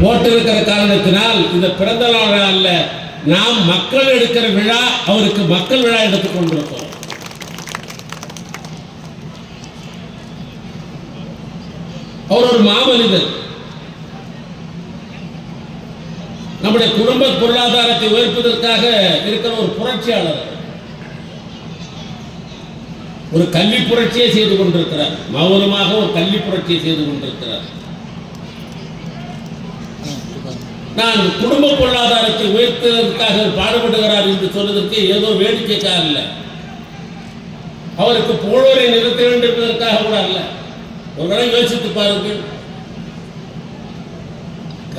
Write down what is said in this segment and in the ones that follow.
போட்டிருக்கிற காரணத்தினால் இந்த பிறந்த நாள் அல்ல, நாம் மக்கள் எடுக்கிற விழா, அவருக்கு மக்கள் விழா எடுத்துக் கொண்டிருக்கிறோம். அவர் ஒரு மாமனிதர். நம்முடைய குடும்ப பொருளாதாரத்தை உயர்ப்பதற்காக இருக்கிற ஒரு புரட்சியாளர். ஒரு கல்வி புரட்சியை செய்து கொண்டிருக்கிறார். மௌனமாக ஒரு கல்வி புரட்சியை செய்து கொண்டிருக்கிறார். நான் குடும்ப பொருளாதாரத்தை உயர்த்துவதற்காக பாடுபடுகிறார் என்று சொல்வதற்கு ஏதோ வேடிக்கைக்காக அல்ல, அவருக்கு போலோரை நிறுத்த வேண்டும் என்பதற்காக கூட அல்ல. ஒரு தடவை யோசித்து பாருங்கள்.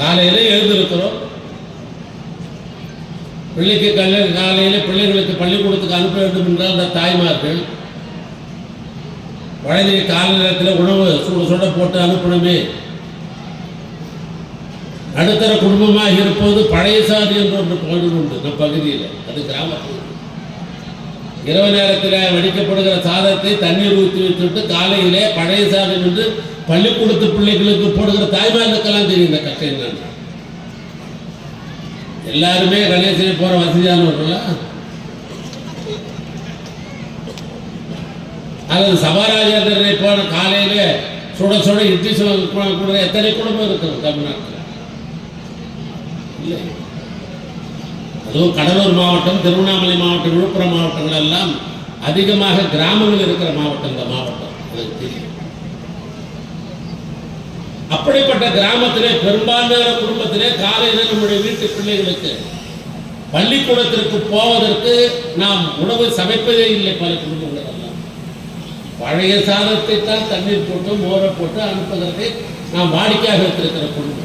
காலையில எழுந்திருக்கிறோம், பிள்ளைக்கு காலையில பிள்ளைகளுக்கு பள்ளிக்கூடத்துக்கு அனுப்ப வேண்டும் என்றால் அந்த தாய்மார்கள் குழந்தைய கால நேரத்தில் உணவு சுட சுட போட்டு அனுப்பணுமே. நடுத்தர குடும்பமாக இருப்பது பழைய சாதி என்று ஒன்று பகுதி உண்டு நம் பகுதியில். அது கிராமத்தில் இரவு நேரத்தில் வடிக்கப்படுகிற சாதத்தை தண்ணீர் ஊற்றி வைத்துவிட்டு காலையிலே பழைய சாதம் என்று பள்ளிக்கூடத்து பிள்ளைகளுக்கு போடுகிற தாய்மார்களுக்கெல்லாம் தெரியும் இந்த கஷ்டம் என்னன்னு. எல்லாருமே கணேசனை போற வசதியானவர்களா அல்லது சபாராஜேந்திரனை போன காலையில சுட சுட இட்லி கூட எத்தனை குடும்பம் இருக்கிறது தமிழ்நாட்டில்? இல்லை. அதுவும் கடலூர் மாவட்டம், திருவண்ணாமலை மாவட்டம், விழுப்புரம் மாவட்டங்கள் எல்லாம் அதிகமாக கிராமங்கள் இருக்கிற மாவட்டம். இந்த மாவட்டம் எனக்கு தெரியும். அப்படிப்பட்ட கிராமத்திலே பெரும்பான்மையான குடும்பத்திலே காலையில் நம்முடைய வீட்டு பிள்ளைகளுக்கு பள்ளிக்கூடத்திற்கு போவதற்கு நாம் உணவு சமைப்பதே இல்லை. பல குடும்பங்கள் எல்லாம் பழைய சாதத்தை தான் தண்ணீர் போட்டு மோரை போட்டு அனுப்புவதற்கு நாம் வாடிக்கையாக வைத்திருக்கிற குடும்பம்.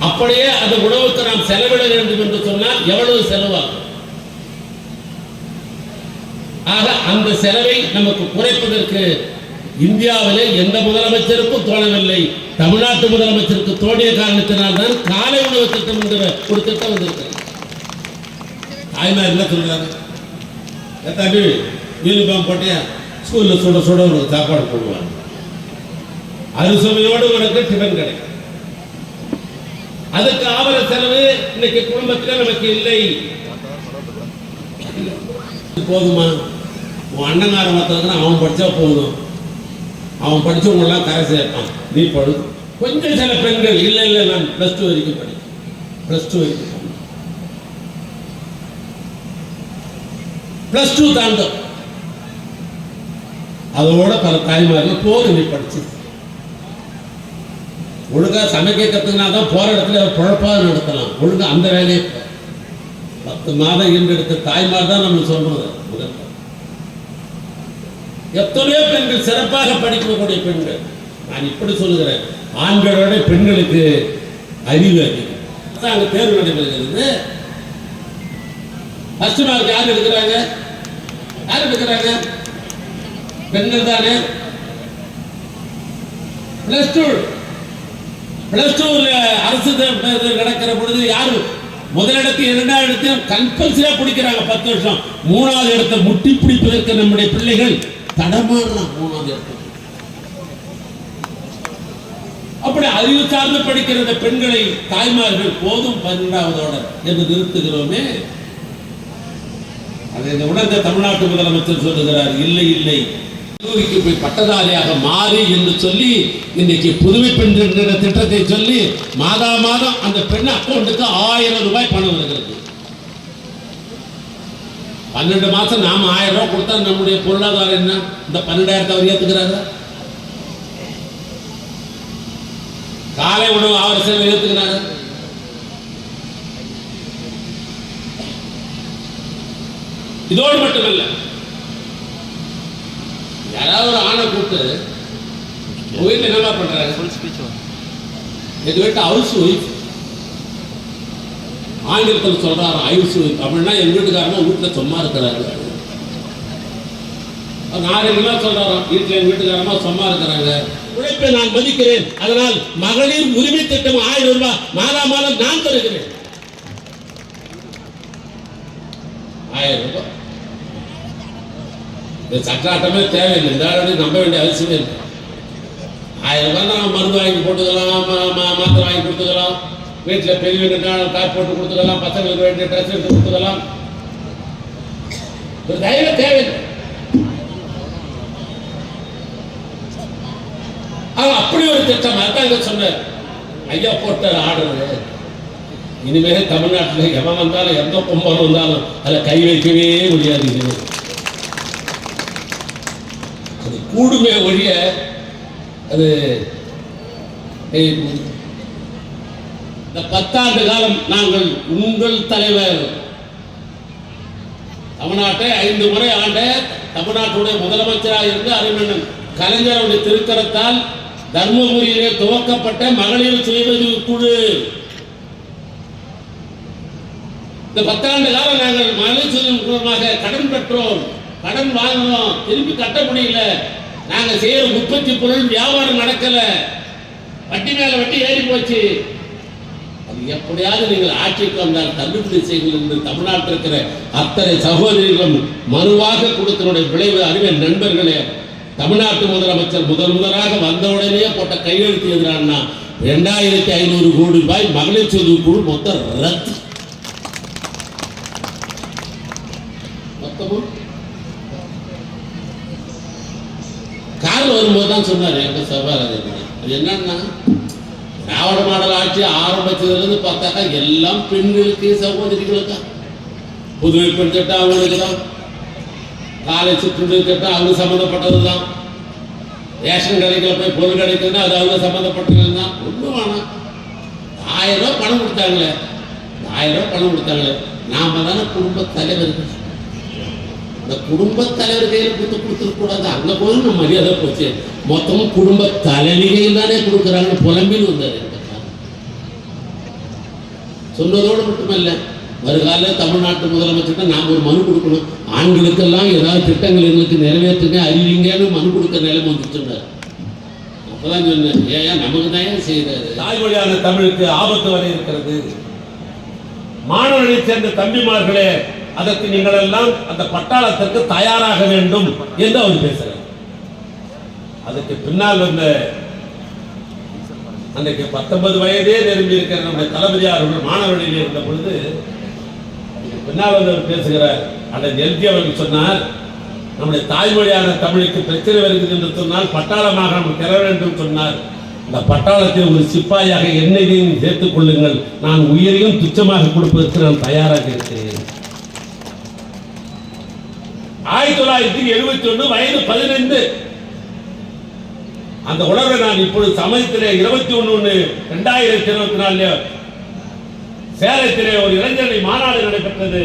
அப்படியே அந்த உணவுக்கு நாம் செலவிட வேண்டும் என்று சொன்னால் எவ்வளவு செலவாகும்? ஆக அந்த செலவை நமக்கு குறைப்பதற்கு இந்தியாவிலே எந்த முதலமைச்சருக்கும் தோணவில்லை. தமிழ்நாட்டு முதலமைச்சருக்கு தோணிய காரணத்தினால் தான் காலை உணவு திட்டம் என்கிற ஒரு திட்டம் வந்திருக்கிறது. தாய்மார் என்ன சொல்றாங்க? தம்பி யூனிஃபார்ம் போட்டியா, ஸ்கூல்ல சுட சுட உனக்கு சாப்பாடு போடுவாங்க, அறுசுவையோடு உனக்கு டிஃபன் கிடைக்கும். அதுக்கு ஆவர செலவு இன்னைக்கு குடும்பத்தில் நமக்கு இல்லை. போதுமா? உன் அண்ணங்காரன் மற்றதுன்னா அவன் படிச்சா போதும், அவன் படிச்சவங்க எல்லாம் கரை சேர்ப்பான், நீ படு. கொஞ்சம் சில பெண்கள் இல்லை இல்லை நான் +2 வரைக்கும் படிக்கும், +2 வரைக்கும், +2 தாண்டும். அதோட பல தாய்மார்கள் போதும் நீ படிச்சு ஒழுங்கா சமைக்க கத்துக்கினா தான் போற இடத்துல குழப்பாக நடத்தலாம். ஒழுங்கா அந்த வேலையை 10 மாதம் ஈன்றெடுத்த தாய்மார் தான் நம்ம சொல்றது. எத்தனையோ பெண்கள் சிறப்பாக படிக்கக்கூடிய பெண்கள். நான் இப்படி சொல்லுகிறேன், ஆண்களோட பெண்களுக்கு அறிவு அதிகம். அங்க தேர்வு நடைபெறுகிறது. ஃபர்ஸ்ட் மார்க் யார் எடுக்கிறாங்க? யார் எடுக்கிறாங்க? பெண்கள் தானே. +2 அரசு நடக்கிற பொழுது யாரு முதலிடத்தையும் 2வது இடத்தையும் கம்பல்சரியா பிடிக்கிறாங்க. 10 வருஷம் 3வது இடத்தை முட்டி பிடிப்பதற்கு நம்முடைய பிள்ளைகள் தடமாறலாம். 3வது இடத்தை அப்படி அறிவு சார்ந்து படிக்கிற பெண்களை தாய்மார்கள் போதும் 12வதோட என்று நிறுத்துகிறோமே. அதை உணர்ந்த தமிழ்நாட்டு முதலமைச்சர் சொல்லுகிறார், இல்லை இல்லை கல்லூரிக்கு போய் பட்டதாரியாக மாறி என்று சொல்லி இன்னைக்கு புதுமை பெண் திட்டத்தை சொல்லி மாதா மாதம் அந்த பெண் அக்கௌண்ட்டுக்கு 1000 ரூபாய் பணம் வருகிறது. 12 மாசம் நாம 1000 ரூபாய் கொடுத்தா நம்முடைய பொருளாதாரம் என்ன? இந்த 12,000 அவர் ஏத்துக்கிறாங்க. காலை உணவு அவர் சேவை ஏத்துக்கிறாங்க. இதோடு மட்டுமல்ல, யாராவது ஒரு ஆணை கூப்பிட்டு வீட்டில் என்னமா பண்றாங்க? எங்க வீட்டு ஹவுஸ் ஒய்ஃப், ஆங்கிலத்தில் சொல்றாரு ஹவுஸ் ஒய்ஃப் அப்படின்னா எங்க வீட்டுக்காரங்க வீட்டில் சும்மா இருக்கிறாங்க. நாகரிகமா சொல்றாரோ வீட்டில் எங்க வீட்டுக்காரமா சும்மா இருக்கிறாங்க. உழைப்பை நான் மதிக்கிறேன், அதனால் மகளிர் உரிமை திட்டம் 1000 ரூபாய் மாதா மாதம் நான் தருகிறேன். 1000 ரூபாய் இந்த சட்டாட்டமே தேவையில்லை. இந்த நம்ப வேண்டிய அவசியமே இல்லை. 1000 ரூபாய் நம்ம மருந்து வாங்கி போட்டுக்கலாம், மாத்திரை வாங்கி கொடுத்துக்கலாம், வீட்டில் பெரியவங்க கார் போட்டு கொடுத்துக்கலாம், பசங்களுக்கு வேண்டிய ட்ரெஸ் எடுத்து கொடுத்துக்கலாம். ஒரு தைரியம் தேவையில்லை. அப்படி ஒரு திட்டம் அதாங்க சொன்னார் ஐயா போட்ட ஆர்டர். இனிமே தமிழ்நாட்டில் எவன் வந்தாலும் எந்த கும்பல் வந்தாலும் அதை கை வைக்கவே முடியாது. இனிமே அது கூடுமே ஒழிய அது இந்த 10 ஆண்டு காலம் நாங்கள் உங்கள் தலைவர் தமிழ்நாட்டை 5 முறை ஆண்ட தமிழ்நாட்டுடைய முதலமைச்சராக இருந்து அறிஞர் கலைஞருடைய திருக்கரத்தால் தர்மபுரியிலே துவக்கப்பட்ட மகளிர் சுயஉதவி குழு. இந்த 10 ஆண்டு காலம் நாங்கள் மகளிர் சுயமாக கடன் பெற்றோம், கடன் வாங்கினோம், திருப்பி கட்ட முடியல. நாங்கள் செய்யற உற்பத்தி பொருள் வியாபாரம் நடக்கல, வட்டி மேல வட்டி ஏறி போச்சு. அது எப்படியாவது நீங்கள் ஆட்சிக்கு வந்தால் தள்ளுபடி செய்யுங்கள் என்று தமிழ்நாட்டில் இருக்கிற அத்தனை சகோதரிகளும் மனுவாக கொடுத்தனுடைய விளைவு அறிவியல் நண்பர்களே. தமிழ்நாட்டு முதலமைச்சர் முதலாக வந்தவுடனே போட்ட கையெழுத்து எதிரானா 2500 கோடி ரூபாய் மகளிர் சுயஉதவி குழு மொத்தம் ரத்து. காரில் வரும்போது தான் சொன்னார் எங்க சபாராஜன். அது என்னன்னா திராவிட மாடல் ஆட்சி ஆரம்பிச்சதுலேருந்து பார்த்தாக்கா எல்லாம் பெண்களுக்கு சகோதரிகளுக்கா. புதுமை பெண் திட்டம் அவங்களுக்கு தான், காலை சுற்று திட்டம் அவங்க சம்மந்தப்பட்டது தான், ரேஷன் கடைகளை போய் பொருள் கிடைக்குதுன்னா அது அவங்க சம்மந்தப்பட்டது தான். ஒன்றும் வேணாம், 1000 ரூபாய் பணம் கொடுத்தாங்களே, 1000 ரூபாய் பணம் கொடுத்தாங்களே. நாம தானே குடும்ப தலைவர்கள், அந்த குடும்ப தலைவர் கையில் கொடுத்துருக்கூடாது. அங்கே போய் நம்ம மரியாதை போச்சு. மொத்தமும் குடும்ப தலைவிகையில் தானே கொடுக்குறாங்க புலம்பின்னு வந்தார். சொன்னதோடு மட்டுமல்ல, வருகால தமிழ்நாட்டு முதலமைச்சர்கிட்ட நாம் ஒரு மனு கொடுக்கணும். ஆண்களுக்கெல்லாம் ஏதாவது திட்டங்கள் எங்களுக்கு நிறைவேற்றுங்க அறிவிங்கன்னு மனு கொடுக்க நிலைமை வந்துச்சுன்னார். அப்பதான் சொன்னேன், ஏன் நமக்கு தான் செய்யறாரு. தாய்மொழியான தமிழுக்கு ஆபத்து வரை இருக்கிறது. மாணவர்களை சேர்ந்த தம்பிமார்களே, அதற்கு நீங்கள் எல்லாம் அந்த பட்டாளத்திற்கு தயாராக வேண்டும் என்று அவர் பேசுறார். அதுக்கு பின்னால் வந்த அன்றைக்கு 19 வயதே நிரம்பி இருக்கிற நம்முடைய தளபதியார் அவர்கள் மாணவர்களில் இருந்த பொழுது பின்னால் வந்து அவர் பேசுகிறார். அந்த எல்கி அவர்கள் சொன்னார், நம்முடைய தாய்மொழியான தமிழுக்கு பிரச்சனை வருகிறது என்று சொன்னால் பட்டாளமாக நம்ம பெற வேண்டும் சொன்னார். இந்த பட்டாளத்தில் ஒரு சிப்பாயாக என்னையும் சேர்த்துக் கொள்ளுங்கள், நான் உயிரையும் துச்சமாக கொடுப்பதற்கு நான் தயாராக இருக்கிறேன். 1971 வயது 15. அந்த உணர்வை நான் இப்பொழுது சமயத்திலே 21/1/2024 சேலத்திலே ஒரு இளைஞரணி மாநாடு நடைபெற்றது.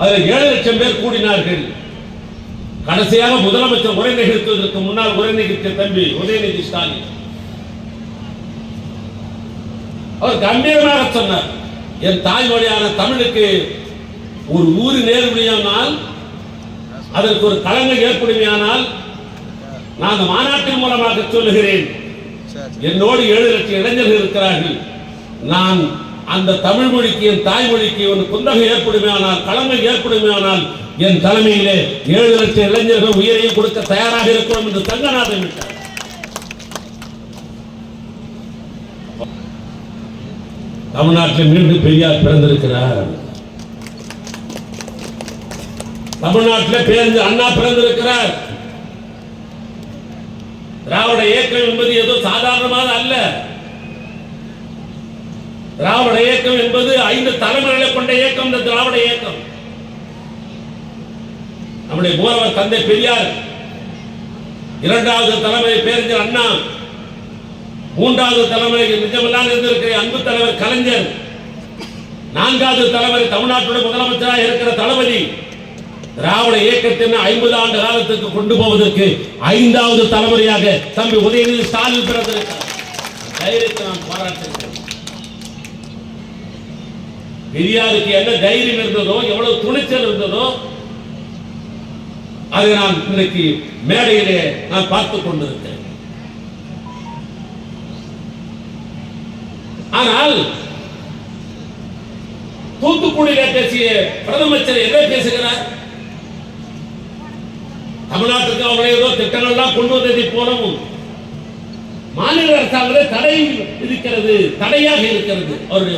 அதில் 7 லட்சம் பேர் கூடினார்கள். கடைசியாக முதலமைச்சர் உரை நிகழ்த்துவதற்கு முன்னால் உரை நிகழ்த்திய தம்பி உதயநிதி ஸ்டாலின் அவர் கம்பீரமாக சொன்னார், என் தாய்மொழியான தமிழுக்கு ஒரு ஊரு நேர்மையானால், அதற்கு ஒரு களங்கம் ஏற்படுமையானால், நான் அந்த மாநாட்டின் மூலமாக சொல்லுகிறேன், என்னோடு 7 லட்சம் இளைஞர்கள் இருக்கிறார்கள். நான் அந்த தமிழ் மொழிக்கு என் தாய்மொழிக்கு ஒரு குந்தகம் ஏற்படுமையானால், களங்கம் ஏற்படுமையானால், என் தலைமையிலே 7 லட்சம் இளைஞர்கள் உயிரையும் கொடுக்க தயாராக இருக்கிறோம் என்று தங்கநாதன் விட்டார். தமிழ்நாட்டில் மீண்டும் பெரியார் பிறந்திருக்கிறார். தமிழ்நாட்டில் பேருந்து அண்ணா பிறந்திருக்கிறார். திராவிட இயக்கம் என்பது ஏதோ சாதாரணமாக அல்ல. திராவிட இயக்கம் என்பது 5 தலைமுறைகளை கொண்ட இயக்கம். இந்த திராவிட இயக்கம் நம்முடைய மூலவர் தந்தை பெரியார், 2வது தலைமுறை பேரறிஞர் அண்ணா, 3வது தலைமுறை நிஜமெல்லாம் இருந்திருக்கிற அன்பு தலைவர் கலைஞர், 4வது தலைமுறை தமிழ்நாட்டுடைய முதலமைச்சராக இருக்கிற தளபதி. திராவிட இயக்கத்தின் 50 ஆண்டு காலத்துக்கு கொண்டு போவதற்கு 5வது தலைமுறையாக தம்பி உதயநிதி ஸ்டாலின் பிறந்திருக்கிறார். தைரியத்தை நான் பாராட்டுகிறேன். பெரியாருக்கு என்ன தைரியம் இருந்ததோ, எவ்வளவு துணிச்சல் இருந்ததோ, அதை நான் இன்னைக்கு மேடையிலே நான் பார்த்துக் கொண்டிருக்கிறேன். ஆனால் தூத்துக்குடியிலே பேசிய பிரதமர் என்ன பேசுகிறார்? தமிழ்நாட்டுக்கு அவங்களே ஏதோ திட்டங்கள்லாம் கொண்டு வந்ததை போலவும் மாநில அரசாங்கமே தடை விதிக்கிறது, தடையாக இருக்கிறது அவருடைய